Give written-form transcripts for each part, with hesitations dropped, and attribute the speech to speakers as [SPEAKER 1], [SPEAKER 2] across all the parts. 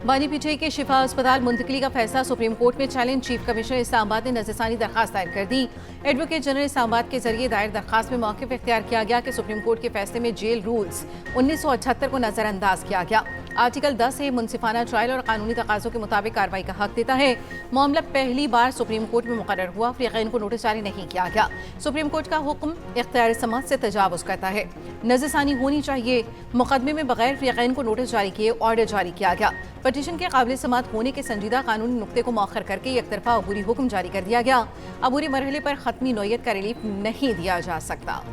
[SPEAKER 1] बानी पीटीआई के शिफा अस्पताल मुंतकली का फैसला सुप्रीम कोर्ट में चैलेंज। चीफ कमिश्नर इस्लामाबाद ने नजरसानी दरखास्त दायर कर दी। एडवोकेट जनरल इस्लामाबाद के जरिए दायर दरखास्त में मौक़िफ़ इख्तियार किया गया कि सुप्रीम कोर्ट के फैसले में जेल रूल्स 1978 को नजरअंदाज किया गया। आर्टिकल 10 ए मुनसिफाना ट्रायल और कानूनी तकाज़ों के मुताबिक कार्रवाई का हक देता है। मामला पहली बार सुप्रीम कोर्ट में मुकर्रर हुआ, फ़रीक़ैन को नोटिस जारी नहीं किया गया। सुप्रीम कोर्ट का हुक्म इख्तियार समात से तजावुज़ करता है। नजरसानी होनी चाहिए। मुकदमे में बगैर फ़रीक़ैन को नोटिस जारी किए ऑर्डर जारी किया गया। पटिशन के काबिल समात होने के संजीदा कानूनी नुक्ते को मौखर करके एक तरफा अबूरी हुक्म जारी कर दिया गया। अबूरी मरहले पर खत्मी नौयत का रिलीफ नहीं दिया जा सकता।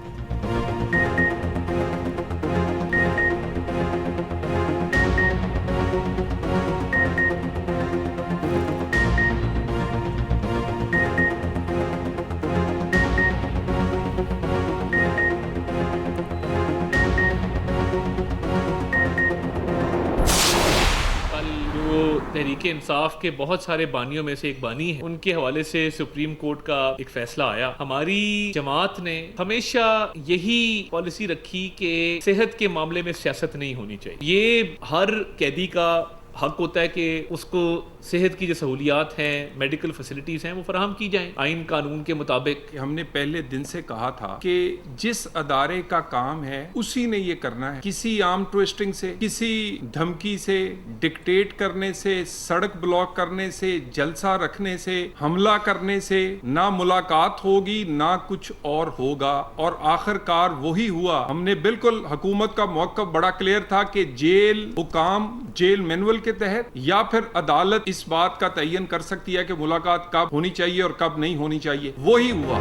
[SPEAKER 2] तहरीक इंसाफ के बहुत सारे बानियों में से एक बानी है, उनके हवाले से सुप्रीम कोर्ट का एक फैसला आया। हमारी जमात ने हमेशा यही पॉलिसी रखी कि सेहत के मामले में सियासत नहीं होनी चाहिए। ये हर कैदी का हक होता है कि उसको सेहत की जो सहूलियात हैं, मेडिकल फैसिलिटीज़ हैं, वो फराहम की जाएं आइन कानून के मुताबिक।
[SPEAKER 3] हमने पहले दिन से कहा था कि जिस अदारे का काम है उसी ने ये करना है। किसी आर्म ट्विस्टिंग से, किसी धमकी से, डिक्टेट करने से, सड़क ब्लॉक करने से, जलसा रखने से, हमला करने से ना मुलाकात होगी ना कुछ और होगा। और आखिरकार वही हुआ। हमने बिल्कुल, हुकूमत का मौक़िफ़ बड़ा क्लियर था कि जेल हुकाम, जेल मैनुअल के तहत या फिर अदालत इस बात का तयन कर सकती है कि मुलाकात कब होनी चाहिए और कब नहीं होनी चाहिए। वही हुआ।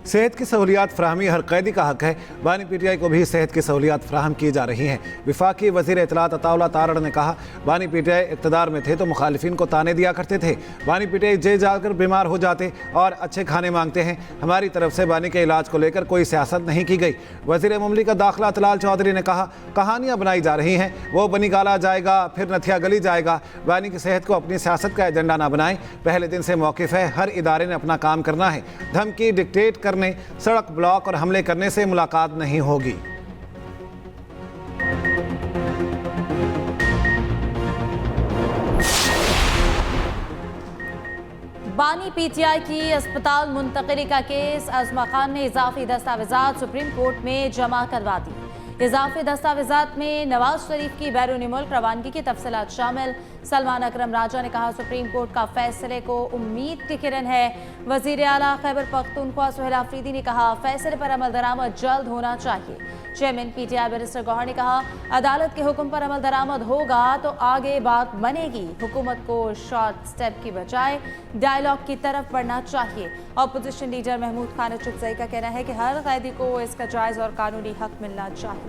[SPEAKER 4] सेहत की सहूलियात फराहमी हर कैदी का हक है। बानी पीटीआई को भी सेहत की सहूलियात फराहम की जा रही हैं। वफाकी वज़ीर इत्तलात अताउल्लाह तारड़ ने कहा, बानी पीटीआई इक़्तिदार में थे तो मुखालिफिन को ताने दिया करते थे। बानी पीटीआई जेल जाकर बीमार हो जाते और अच्छे खाने मांगते हैं। हमारी तरफ से बानी के इलाज को लेकर कोई सियासत नहीं की गई। वज़ीर मुमलिकत दाखिला तलाल चौधरी ने कहा, कहानियाँ बनाई जा रही हैं, वो बनी गाला जाएगा फिर नथिया गली जाएगा। बानी की सेहत को अपनी सियासत का एजेंडा ना बनाएं। पहले दिन से मौक़िफ़ है, हर इदारे ने अपना काम करना है। धमकी, डिक्टेट करने, सड़क ब्लॉक और हमले करने से मुलाकात नहीं होगी।
[SPEAKER 5] बानी पीटीआई की अस्पताल मुंतकली का केस अज़मा खान ने इजाफी दस्तावेजात सुप्रीम कोर्ट में जमा करवा दी। इजाफी दस्तावेजात में नवाज शरीफ की बैरूनी मुल्क रवानगी की तफसीलात शामिल। सलमान अकरम राजा ने कहा, सुप्रीम कोर्ट का फैसले को उम्मीद की किरण है। वजीर आला खैबर पख्तूनख्वा सुहेल आफरीदी ने कहा, फैसले पर अमल दरामद जल्द होना चाहिए। चेयरमैन पीटीआई बैरिस्टर गौहर ने कहा, अदालत के हुक्म पर अमल दरामद होगा तो आगे बात बनेगी। हुकूमत को शॉर्ट स्टेप की बजाय डायलॉग की तरफ बढ़ना चाहिए। अपोजिशन लीडर महमूद खान अचुकज़ई का कहना है कि हर कैदी को इसका जायज़ और कानूनी हक मिलना चाहिए।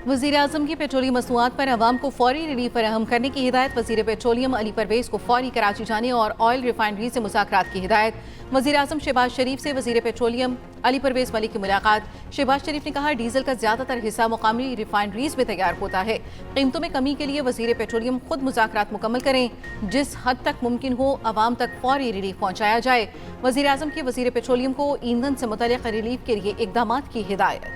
[SPEAKER 1] वज़ीर आज़म की पेट्रोलियम मसनूआत पर अवाम को फौरी रिलीफ फराहम करने की हिदायत। वज़ीर पेट्रोलियम अली परवेज़ को फौरी कराची जाने और ऑयल रिफाइनरी से मुज़ाकरात की हिदायत। वज़ीर आज़म शहबाज शरीफ से वज़ीर पेट्रोलियम अली परवेज़ मलिक की मुलाकात। शहबाज शरीफ ने कहा, डीजल का ज़्यादातर हिस्सा मुकामी रिफाइनरीज में तैयार होता है। कीमतों में कमी के लिए वज़ीर पेट्रोलियम खुद मुज़ाकरात मुकम्मल करें। जिस हद तक मुमकिन हो अवाम तक फौरी रिलीफ पहुँचाया जाए। वज़ीर आज़म की वज़ीर पेट्रोलियम को ईंधन से मुतल्लिक़ रिलीफ के लिए इक़दामात की हिदायत।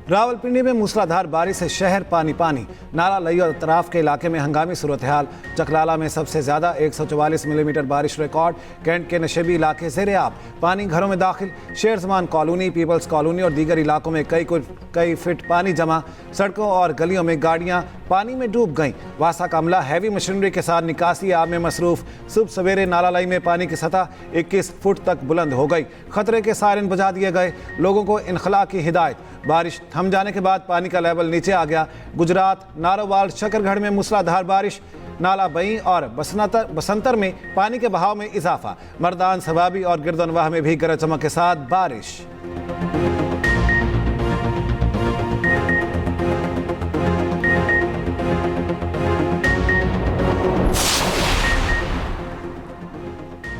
[SPEAKER 4] रावलपिंडी में मूसलाधार बारिश से शहर पानी पानी। नाला लई और अतराफ के इलाके में हंगामी सूरत हाल। चकलाला में सबसे ज़्यादा 144 मिलीमीटर बारिश रिकॉर्ड। कैंट के नशेबी इलाके ज़ेरे आब, पानी घरों में दाखिल। शेर जमान कॉलोनी, पीपल्स कॉलोनी और दीगर इलाकों में कई फिट पानी जमा। सड़कों और गलियों में गाड़ियाँ पानी में डूब गईं। वासा का अमला हैवी मशीनरी के साथ निकासी आब में मसरूफ। सुबह सवेरे नाला लई में पानी की सतह 21 फुट तक बुलंद हो गई। खतरे के सायरन बुझा दिए गए। लोगों को इनखला की हिदायत। बारिश थम जाने के बाद पानी का लेवल नीचे आ गया। गुजरात नारोवाल शकरगढ़ में मूसलाधार बारिश। नाला बई और बसंतर में पानी के बहाव में इजाफा। मर्दान सवाबी और गिरदनवाह में भी गरज चमक के साथ बारिश।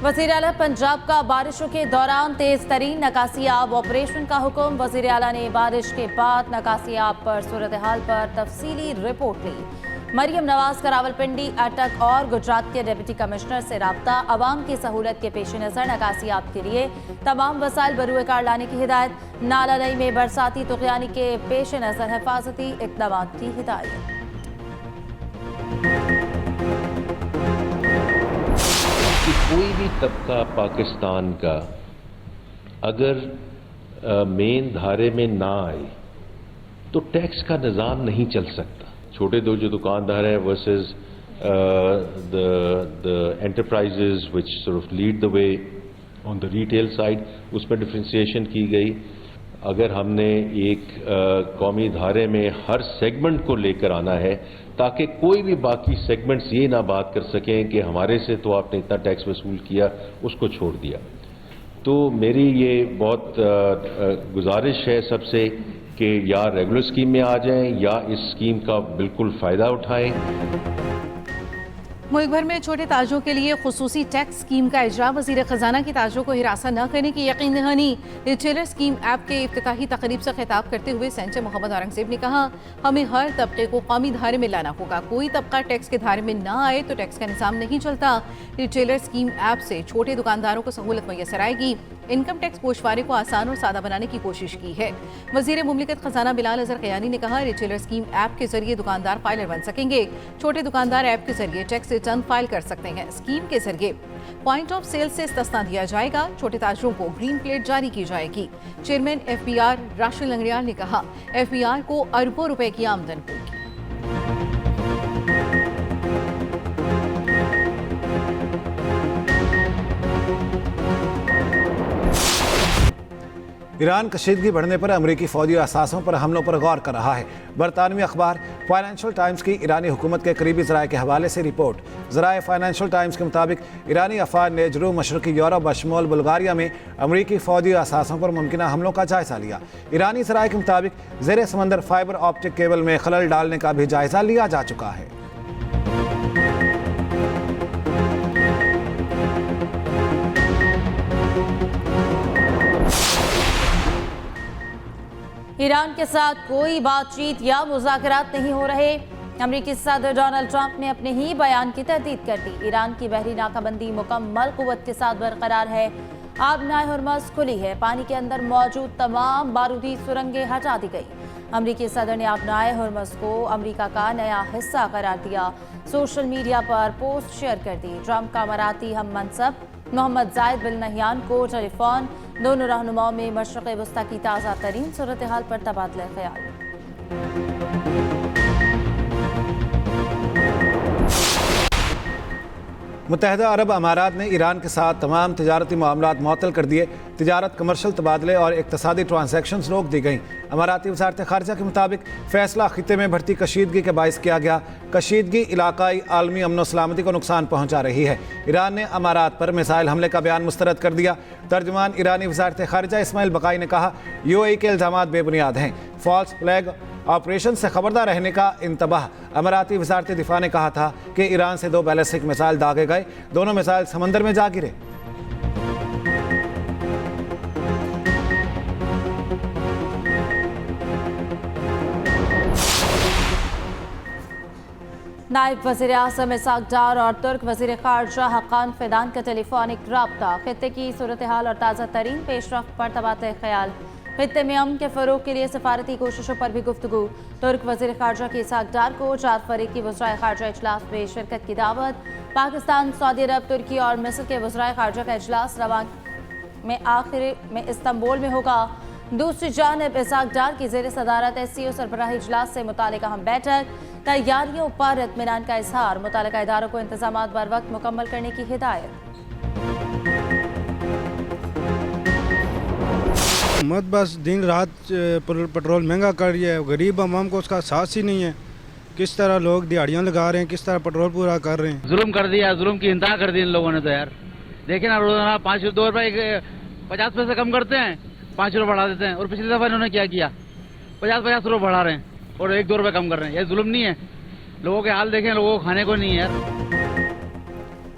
[SPEAKER 5] वज़ीर आला पंजाब का बारिशों के दौरान तेज तरीन नकासियाब ऑपरेशन का हुक्म। वज़ीर आला ने बारिश के बाद नकासियाब पर सूरत हाल पर तफसीली रिपोर्ट ली। मरियम नवाज का रावलपिंडी, अटक और गुजरात के डिप्टी कमिश्नर से रब्ता। अवाम की सहूलत के पेश नज़र नकासियात के लिए तमाम वसाइल बरूए कार लाने की हिदायत। नाला नई में बरसाती तुगयानी के पेश नज़र हिफाजती इक़दाम की हिदायत।
[SPEAKER 6] कोई भी तबका पाकिस्तान का अगर मेन धारे में ना आए तो टैक्स का निज़ाम नहीं चल सकता। छोटे दो जो दुकानदार हैं versus the enterprises which sort of lead the way on the retail side, उसमें डिफ्रेंसिएशन की गई। अगर हमने एक कौमी धारे में हर सेगमेंट को लेकर आना है ताकि कोई भी बाकी सेगमेंट्स ये ना बात कर सकें कि हमारे से तो आपने इतना टैक्स वसूल किया, उसको छोड़ दिया। तो मेरी ये बहुत गुजारिश है सबसे कि या रेगुलर स्कीम में आ जाएं या इस स्कीम का बिल्कुल फ़ायदा उठाएं।
[SPEAKER 1] मुल्क भर में छोटे ताजों के लिए खुसूसी टैक्स स्कीम का इजरा। वज़ीर ख़जाना की ताजों को हिरासा न करने की यकीन दहानी। रिटेलर स्कीम ऐप के इफ्तिताही तकरीब से खिताब करते हुए सेनेटर मोहम्मद औरंगज़ेब ने कहा, हमें हर तबके को कौमी धारे में लाना होगा। कोई तबका टैक्स के धारे में ना आए तो टैक्स का निज़ाम नहीं चलता। रिटेलर स्कीम ऐप से छोटे दुकानदारों को सहूलत मैसर आएगी। इनकम टैक्स गोशवारे को आसान और सादा बनाने की कोशिश की है। वज़ीर मुमलिकत ख़जाना बिलाल अज़हर क़यानी ने कहा, रिटेलर स्कीम ऐप के जरिए दुकानदार फाइलर बन सकेंगे। छोटे दुकानदार ऐप के जरिए टैक्स रिटर्न फाइल कर सकते हैं। स्कीम के जरिए पॉइंट ऑफ सेल से इस्तिस्ना दिया जाएगा। छोटे ताजरों को ग्रीन प्लेट जारी की जाएगी। चेयरमैन FBR राशिद लंगड़ियाल ने कहा, FBR को अरबों रुपए की आमदन होगी।
[SPEAKER 4] ईरान कशीदगी बढ़ने पर अमरीकी फौजी असासों पर हमलों पर गौर कर रहा है। बरतानवी अखबार फाइनेंशियल टाइम्स की ईरानी हुकूमत के करीबी ज़राए के हवाले से रिपोर्ट। ज़राए फाइनेंशियल टाइम्स के मुताबिक ईरानी अफवाज ने जनूब मशरक़ी यूरोप बशमूल बुल्गारिया में अमरीकी फौजी असासों पर मुमकिन हमलों का जायज़ा लिया। ईरानी ज़राए के मुताबिक ज़ेर समंदर फाइबर ऑप्टिक केबल में खलल डालने का भी जायज़ा लिया जा चुका है।
[SPEAKER 5] ईरान के साथ कोई बातचीत या मुज़ाकरात नहीं हो रहे। अमरीकी सदर डोनाल्ड ट्रंप ने अपने ही बयान की तहदीद कर दी। ईरान की बहरी नाकाबंदी मुकम्मल कुव्वत के साथ बरकरार है। आबनाए हुर्मुज़ खुली है। पानी के अंदर मौजूद तमाम बारूदी सुरंगें हटा दी गई। अमरीकी सदर ने आबनाए हुर्मुज़ को अमरीका का नया हिस्सा करार दिया। सोशल मीडिया पर पोस्ट शेयर कर दी। ट्रंप का अमाराती हम मनसब मोहम्मद जायद बिन नहयान को टेलीफोन। दोनों रहनुमाओं में मशरक़ वस्ता की ताज़ा तरीन सूरत हाल पर तबादला ख्याल।
[SPEAKER 4] मुत्तहदा अरब अमारात ने ईरान के साथ तमाम तिजारती मामलात मुअत्तल कर दिए। तिजारत, कमर्शल तबादले और इक़्तिसादी ट्रांजैक्शंस रोक दी गईं। अमाराती वज़ारत ख़ारिजा के मुताबिक फ़ैसला ख़ित्ते में बढ़ती कशीदगी के बाइस किया गया। कशीदगी इलाकाई आलमी अमन व सलामती को नुकसान पहुँचा रही है। ईरान ने अमारात पर मिसाइल हमले का बयान मुस्तरद कर दिया। तर्जुमान ईरानी वज़ारत ख़ारिजा इस्माइल बकाई ने कहा, UAE के इल्ज़ामात बेबुनियाद हैं। फॉल्स फ्लैग ऑपरेशन से खबरदार रहने का इंतबाह। अमाराती वज़ारत दिफा ने कहा था कि ईरान से 2 बैलिस्टिक मिसाइल दागे गए। दोनों मिसाइल समंदर में जा गिरे।
[SPEAKER 5] नायब वज़ीर आज़म इसाक डार और तुर्क वज़ीर ख़ारजा हक़ान फ़िदान का टेलीफोनिक रब्ता। खित्ते की सूरत हाल और ताज़ा तरीन पेशरफ्त पर तबादला ख्याल। खित्ते में अमन के फ़रोग़ के लिए सफारती कोशिशों पर भी गुफ्तगू। तुर्क वज़ीर ख़ारजा की इसाक डार को 4 फ़रीक़ी वज़राए ख़ारजा इजलास में शिरकत की दावत। पाकिस्तान, सऊदी अरब, तुर्की और मिस्र के वज़राए ख़ारजा का इजलास रवां में आखिर में इस्तांबुल में होगा। दूसरी जानिब इसाक डार की ज़ेर सदारत SCO सरबराही इजलास से मुतालिका हम बैठक। तैयारियों पर इत्मीनान का इजहार। मुतालिका इदारों को इंतजामात बर वक्त मुकम्मल करने की हिदायत।
[SPEAKER 7] मत बस दिन रात पेट्रोल महंगा कर रही है। गरीब आवाम को उसका एहसास ही नहीं है। किस तरह लोग दिहाड़ियाँ लगा रहे हैं, किस तरह पेट्रोल पूरा कर रहे हैं।
[SPEAKER 8] जुल्म कर दिया, जुल्म की इंतहा कर दी इन लोगों ने। तो यार देखिए ना, रोजाना 2 रुपए 50 पैसे कम करते हैं, 5 रुपये बढ़ा देते हैं। और पिछली दफा इन्होंने क्या किया, 50 रुपये बढ़ा रहे हैं और 1-2 रुपये कम कर रहे हैं। ये जुल्म नहीं है? लोगों के हाल देखें, लोगों को खाने को नहीं है यार।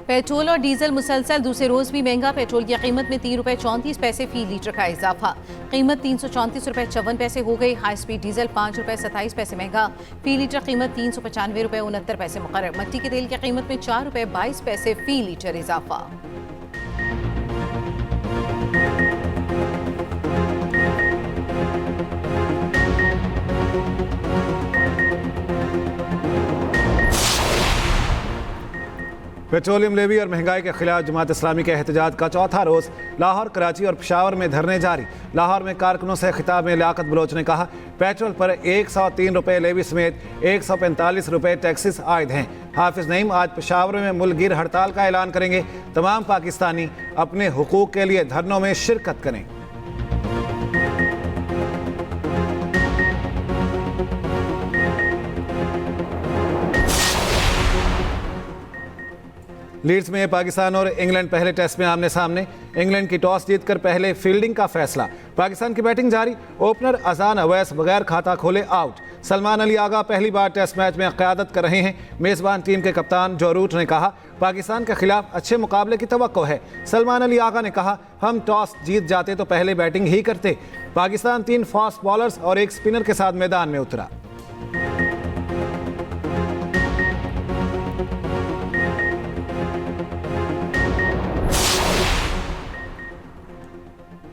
[SPEAKER 1] पेट्रोल और डीजल मुसलसल दूसरे रोज भी महंगा। पेट्रोल की कीमत में ₹3.34 फी लीटर का इजाफा। कीमत ₹334.54 हो गई। हाई स्पीड डीजल ₹5.27 महंगा। फी लीटर कीमत ₹395.69 मुकर्रर। मट्टी के तेल की कीमत में ₹4.22 फी लीटर इजाफा।
[SPEAKER 4] पेट्रोलियम लेवी और महंगाई के खिलाफ जमात इस्लामी के एहतजाज का चौथा रोज लाहौर, कराची और पेशावर में धरने जारी। लाहौर में कारकुनों से खिताब में लियाकत बलोच ने कहा, पेट्रोल पर ₹103 लेवी समेत ₹145 टैक्सेस आयद हैं। हाफिज नईम आज पेशावर में मुल्कगीर हड़ताल का ऐलान करेंगे। तमाम पाकिस्तानी अपने हुकूक के लिए धरनों में शिरकत करें। लीड्स में पाकिस्तान और इंग्लैंड पहले टेस्ट में आमने सामने। इंग्लैंड की टॉस जीतकर पहले फील्डिंग का फैसला। पाकिस्तान की बैटिंग जारी। ओपनर अजान अवैस बगैर खाता खोले आउट। सलमान अली आगा पहली बार टेस्ट मैच में क़यादत कर रहे हैं। मेज़बान टीम के कप्तान जो रूट ने कहा, पाकिस्तान के खिलाफ अच्छे मुकाबले की तवक्को है। सलमान अली आगा ने कहा, हम टॉस जीत जाते तो पहले बैटिंग ही करते। पाकिस्तान 3 फास्ट बॉलर्स और 1 स्पिनर के साथ मैदान में उतरा।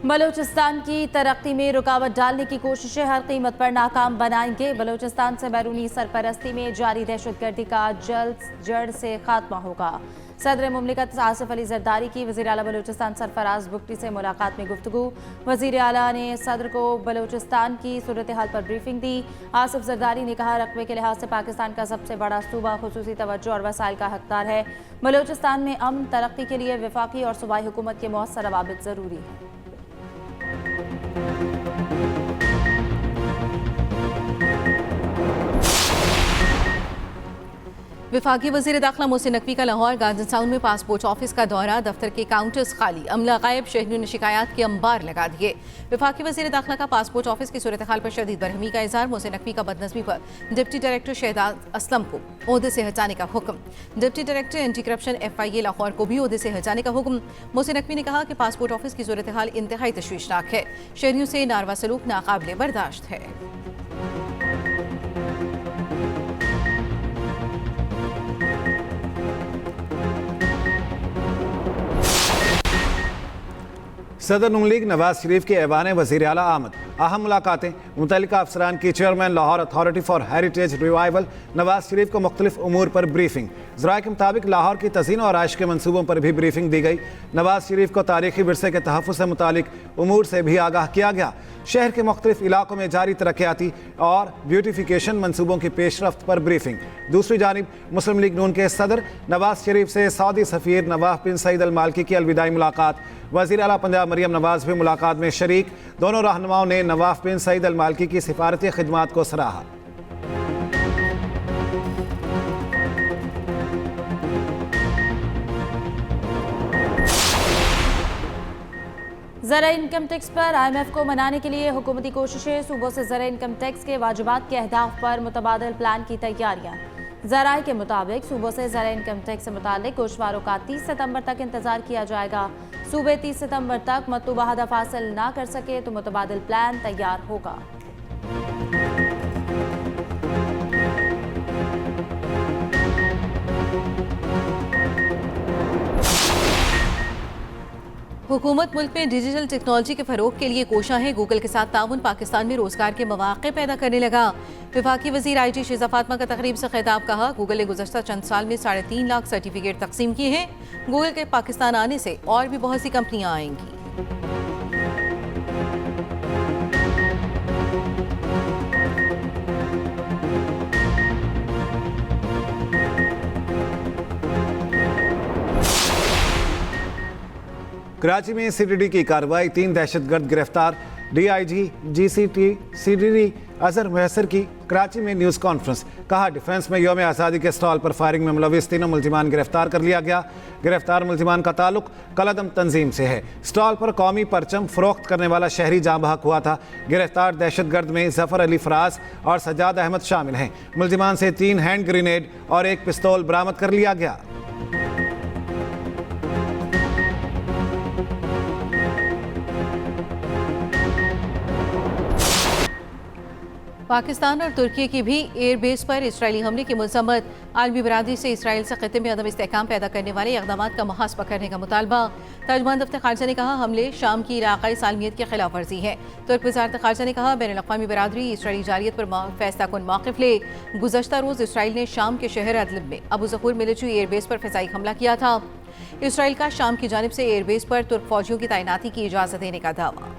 [SPEAKER 5] बलूचिस्तान की तरक्की में रुकावट डालने की कोशिशें हर कीमत पर नाकाम बनाएंगे। बलूचिस्तान से बैरूनी सरपरस्ती में जारी दहशतगर्दी का जल्द जड़ से खात्मा होगा। सदर मुमलिकत आसिफ अली जरदारी की वज़ीर आला बलूचिस्तान सरफराज बुगटी से मुलाकात में गुफ्तगू। वज़ीर आला ने सदर को बलूचिस्तान की सूरत हाल पर ब्रीफिंग दी। आसिफ जरदारी ने कहा, रकबे के लिहाज से पाकिस्तान का सबसे बड़ा सूबा खुसूसी तवज्जो और वसाइल का हकदार है। बलूचिस्तान में अमन तरक्की के लिए वफाकी और सूबाई हुकूमत के मौसर रवाबित ज़रूरी है।
[SPEAKER 1] वफाकी वज़ीर दाखिला मोहसिन नकवी का लाहौर गार्डन टाउन में पासपोर्ट ऑफिस का दौरा। दफ्तर के काउंटर्स खाली, अमला गायब, शहरियों ने शिकायत के अंबार लगा दिए। वफाकी वज़ीर दाखिला का पासपोर्ट ऑफिस की सूरत हाल पर शदीद बरहमी का इज़हार। मोहसिन नकवी का बदनज़मी पर डिप्टी डायरेक्टर शहजाद असलम को ओहदे से हटाने का हुक्म। Deputy director anti corruption FIA Lahore को भी ओहदे से हटाने का हुक्म। मोहसिन नकवी ने कहा कि पासपोर्ट ऑफिस की सूरत हाल इंतहाई तशवीशनाक है। शहरियों से नारवा सलूक नाकाबिले बर्दाश्त है।
[SPEAKER 4] सदर नून लीग नवाज शरीफ के ऐवान वज़ीर आला आमद। अहम मुलाकातें। मुतल्लिका अफसरान की chairman Lahore authority for heritage revival Nawaz Sharif को मुख्तलिफ उमूर पर ब्रीफिंग। ज़राए के मुताबिक लाहौर की तज़ीन और आइश के मनसूबों पर भी ब्रीफिंग दी गई। नवाज शरीफ को तारीखी विरसे के तहफ़्फ़ुज़ से मुतालिक उमूर से भी आगाह किया गया। शहर के मुख्तलिफ इलाकों में जारी तरक्याती और ब्यूटिफिकेशन मनसूबों की पेशरफ्त पर ब्रीफिंग। दूसरी जानिब मुस्लिम लीग नून के सदर नवाज शरीफ से सऊदी सफ़ीर नवाफ बिन सईद अल मालिकी की अलविदाई मुलाकात। वज़ीर आला पंजाब मरियम नवाज भी मुलाकात में शरीक। दोनों रहनुमाओं ने नवाफ बिन सईद अल मालिकी की सिफारती खिदमात को सराहा।
[SPEAKER 5] ज़रा इनकम टैक्स पर IMF को मनाने के लिए हुकूमती कोशिशें। सूबों से ज़रा इनकम टैक्स के वाजिबात के अहदाफ पर मुतबादिल प्लान की तैयारियाँ। ज़राए के मुताबिक सूबों से ज़रा इनकम टैक्स से मुतालिक गोशवारों का 30 सितंबर तक इंतजार किया जाएगा। सूबे 30 सितंबर तक मतलूबा हदफ हासिल ना कर सके तो मुतबादिल प्लान तैयार होगा।
[SPEAKER 1] हुकूमत मुल्क में डिजिटल टेक्नोलॉजी के फरोग के लिए कोशा है। गूगल के साथ ताउन पाकिस्तान में रोजगार के मौके पैदा करने लगा। वफाकी वज़ीर IG शेज़ा फातिमा का तकरीब से खिताब। कहा, गूगल ने गुज़श्ता चंद साल में 3.5 लाख सर्टिफिकेट तकसीम किए हैं। गूगल के पाकिस्तान आने से और भी बहुत सी कंपनियां आएंगी।
[SPEAKER 4] कराची में CTD की कार्रवाई। 3 दहशतगर्द गिरफ्तार। DIG GCT CTD अजहर मुयसर की कराची में न्यूज़ कॉन्फ्रेंस। कहा, डिफेंस में यौम आज़ादी के स्टॉल पर फायरिंग में मुलविस 3 मुलजिमान गिरफ्तार कर लिया गया। गिरफ्तार मुलजिमान का ताल्लुक कलदम तंजीम से है। स्टॉल पर कौमी परचम फरोख्त करने वाला शहरी जाँ बहक हुआ था। गिरफ्तार दहशतगर्द में जफर अली फराज और सज्जाद अहमद शामिल हैं। मुलजिमान से 3 हैंड ग्रेनेड और 1 पिस्तौल बरामद कर लिया गया।
[SPEAKER 1] पाकिस्तान और तुर्की की भी एयरबेस पर इसराइली हमले की मजम्मत। आलमी बरादरी से इसराइल से खत्े में अदम इस्तेहकाम पैदा करने वाले इक़दाम का मुहासबा करने का मुतालबा। तर्जुमान दफ्तर खारजा ने कहा हमले शाम की इलाकाई सालमियत की खिलाफ वर्जी है। तुर्क वज़ारत खारजा ने कहा बैनुल अक़वामी बरादरी इसराइली जारियत पर फैसला कुन मौक़िफ़ ले। गुज़श्ता रोज़ इसराइल ने शाम के शहर अदलिब में अबू ज़हूर मिलिट्री एयरबेस पर फ़िज़ाई हमला किया था। इसराइल का शाम की जानिब से एयरबेस पर तुर्क फौजियों की तैनाती की इजाज़त देने का दावा।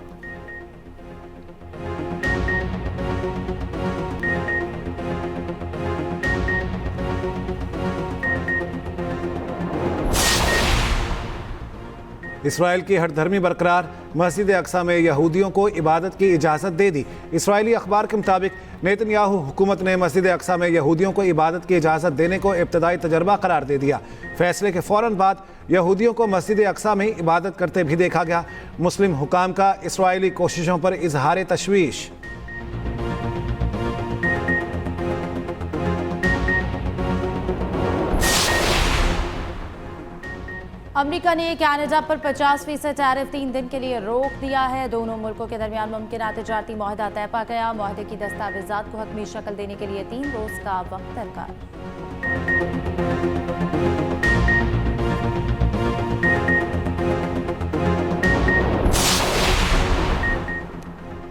[SPEAKER 4] इसराइल की हठधर्मी बरकरार, मस्जिद अक्सा में यहूदियों को इबादत की इजाज़त दे दी। इसराइली अखबार के मुताबिक नेतन्याहू हुकूमत ने मस्जिद अक्सा में यहूदियों को इबादत की इजाज़त देने को इब्तदाई तजर्बा करार दे दिया। फैसले के फ़ौरन बाद यहूदियों को मस्जिद अक्सा में इबादत करते भी देखा गया। मुस्लिम हुकाम का इसराइली कोशिशों पर इजहार तशवीश।
[SPEAKER 5] अमेरिका ने कनाडा पर 50% टैरिफ 3 दिन के लिए रोक दिया है। दोनों मुल्कों के दरमियान मुमकिन तिजारती मुआहदा तय पा गया। मुआहदे की दस्तावेजात को हतमी शक्ल देने के लिए 3 रोज का वक्त दरकार।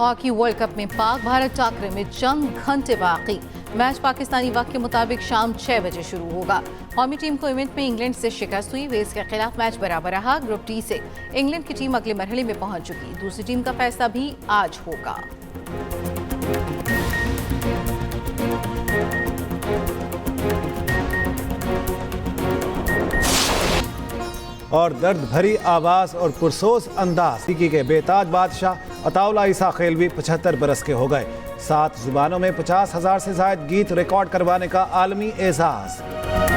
[SPEAKER 1] हॉकी वर्ल्ड कप में पाक भारत टाकरे में चंद घंटे बाकी। मैच पाकिस्तानी वक्त के मुताबिक शाम 6 बजे शुरू होगा। कौमी टीम को इवेंट में इंग्लैंड से शिकस्त हुई। वेल्स के खिलाफ मैच बराबर रहा। ग्रुप डी से इंग्लैंड की टीम अगले मरहले में पहुंच चुकी। दूसरी टीम का फैसला भी आज होगा।
[SPEAKER 4] और दर्द भरी आवाज़ और पुरसोस अंदाज के बेताज बादशाह अताउल्ला ईसा खेलवी 75 बरस के हो गए। 7 जुबानों में 50,000 से ज़ायद गीत रिकॉर्ड करवाने का आलमी एजाज़।